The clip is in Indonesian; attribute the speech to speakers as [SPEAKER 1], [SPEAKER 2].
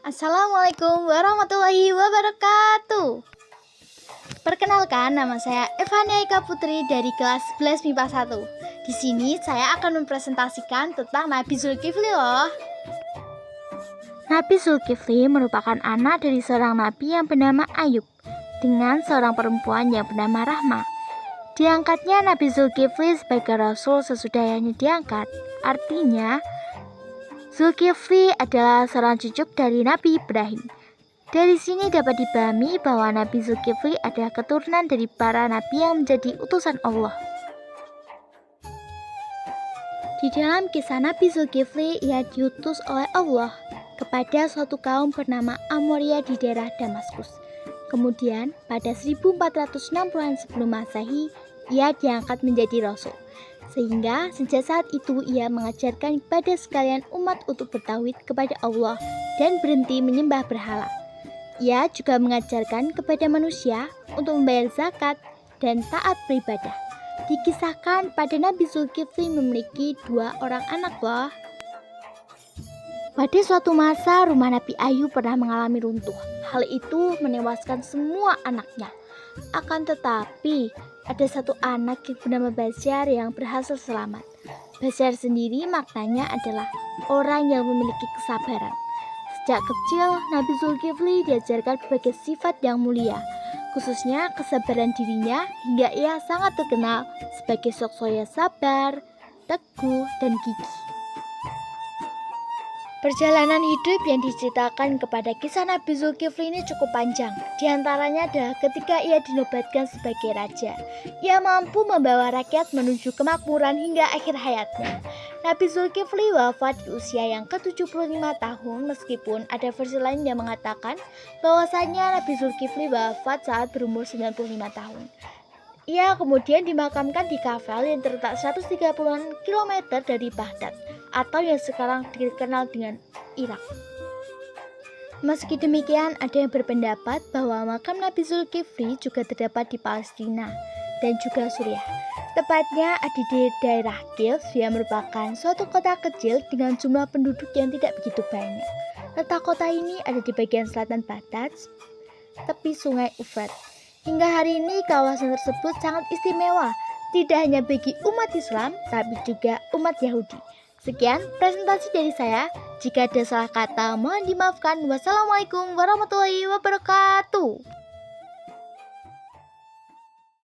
[SPEAKER 1] Assalamualaikum warahmatullahi wabarakatuh. Perkenalkan, nama saya Evania Eka Putri dari kelas 11 MIPA 1. Di sini saya akan mempresentasikan tentang Nabi Zulkifli loh. Nabi Zulkifli merupakan anak dari seorang nabi yang bernama Ayub dengan seorang perempuan yang bernama Rahma. Diangkatnya Nabi Zulkifli sebagai rasul sesudahnya diangkat. Artinya, Zulkifli adalah seorang cucu dari Nabi Ibrahim. Dari sini dapat dipahami bahwa Nabi Zulkifli adalah keturunan dari para nabi yang menjadi utusan Allah. Di dalam kisah Nabi Zulkifli, ia diutus oleh Allah kepada suatu kaum bernama Amoria di daerah Damaskus. Kemudian, pada 1460-an sebelum Masehi, ia diangkat menjadi rasul. Sehingga sejak saat itu ia mengajarkan kepada sekalian umat untuk bertauhid kepada Allah dan berhenti menyembah berhala. Ia juga mengajarkan kepada manusia untuk membayar zakat dan taat beribadah. Dikisahkan pada Nabi Zulkifli memiliki 2 orang anak loh. Pada suatu masa rumah Nabi Ayub pernah mengalami runtuh. Hal itu menewaskan semua anaknya. Akan tetapi ada satu anak yang bernama Basyar yang berhasil selamat. Basyar sendiri maknanya adalah orang yang memiliki kesabaran. Sejak kecil, Nabi Zulkifli diajarkan berbagai sifat yang mulia, khususnya kesabaran dirinya hingga ia sangat terkenal sebagai sosok yang sabar, teguh, dan gigih. Perjalanan hidup yang diceritakan kepada kisah Nabi Zulkifli ini cukup panjang. Di antaranya adalah ketika ia dinobatkan sebagai raja. Ia mampu membawa rakyat menuju kemakmuran hingga akhir hayatnya. Nabi Zulkifli wafat di usia yang ke-75 tahun meskipun ada versi lain yang mengatakan bahwasanya Nabi Zulkifli wafat saat berumur 95 tahun. Ia kemudian dimakamkan di Kafel yang terletak 130 km dari Baghdad atau yang sekarang dikenal dengan Irak. Meski demikian, ada yang berpendapat bahwa makam Nabi Zulkifli juga terdapat di Palestina dan juga Suriah. Tepatnya ada di daerah Kils yang merupakan suatu kota kecil dengan jumlah penduduk yang tidak begitu banyak. Letak kota ini ada di bagian selatan Baghdad, tepi sungai Ufrat. Hingga hari ini kawasan tersebut sangat istimewa, tidak hanya bagi umat Islam, tapi juga umat Yahudi. Sekian presentasi dari saya. Jika ada salah kata, mohon dimaafkan. Wassalamualaikum warahmatullahi wabarakatuh.